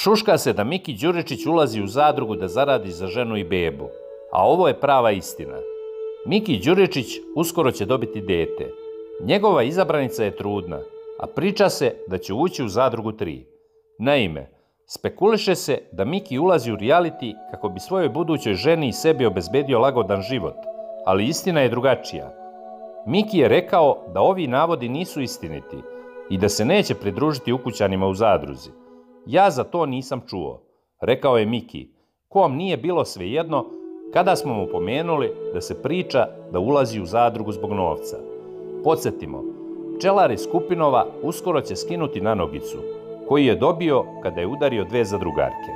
Šuška se da Miki Đuričić ulazi u zadrugu da zaradi za ženu i bebu, a ovo je prava istina. Miki Đuričić uskoro će dobiti dete. Njegova izabranica je trudna, a priča se da će ući u zadrugu 3. Naime, spekuliše se da Miki ulazi u reality kako bi svojoj budućoj ženi i sebi obezbedio lagodan život, ali istina je drugačija. Miki je rekao da ovi navodi nisu istiniti i da se neće pridružiti ukućanima u zadruzi. Ja za to nisam čuo, rekao je Miki, kom nije bilo svejedno kada smo mu pomenuli da se priča da ulazi u zadrugu zbog novca. Podsjetimo, pčelar iz Kupinova uskoro će skinuti nanogicu, koju je dobio kada je udario 2 zadrugarke.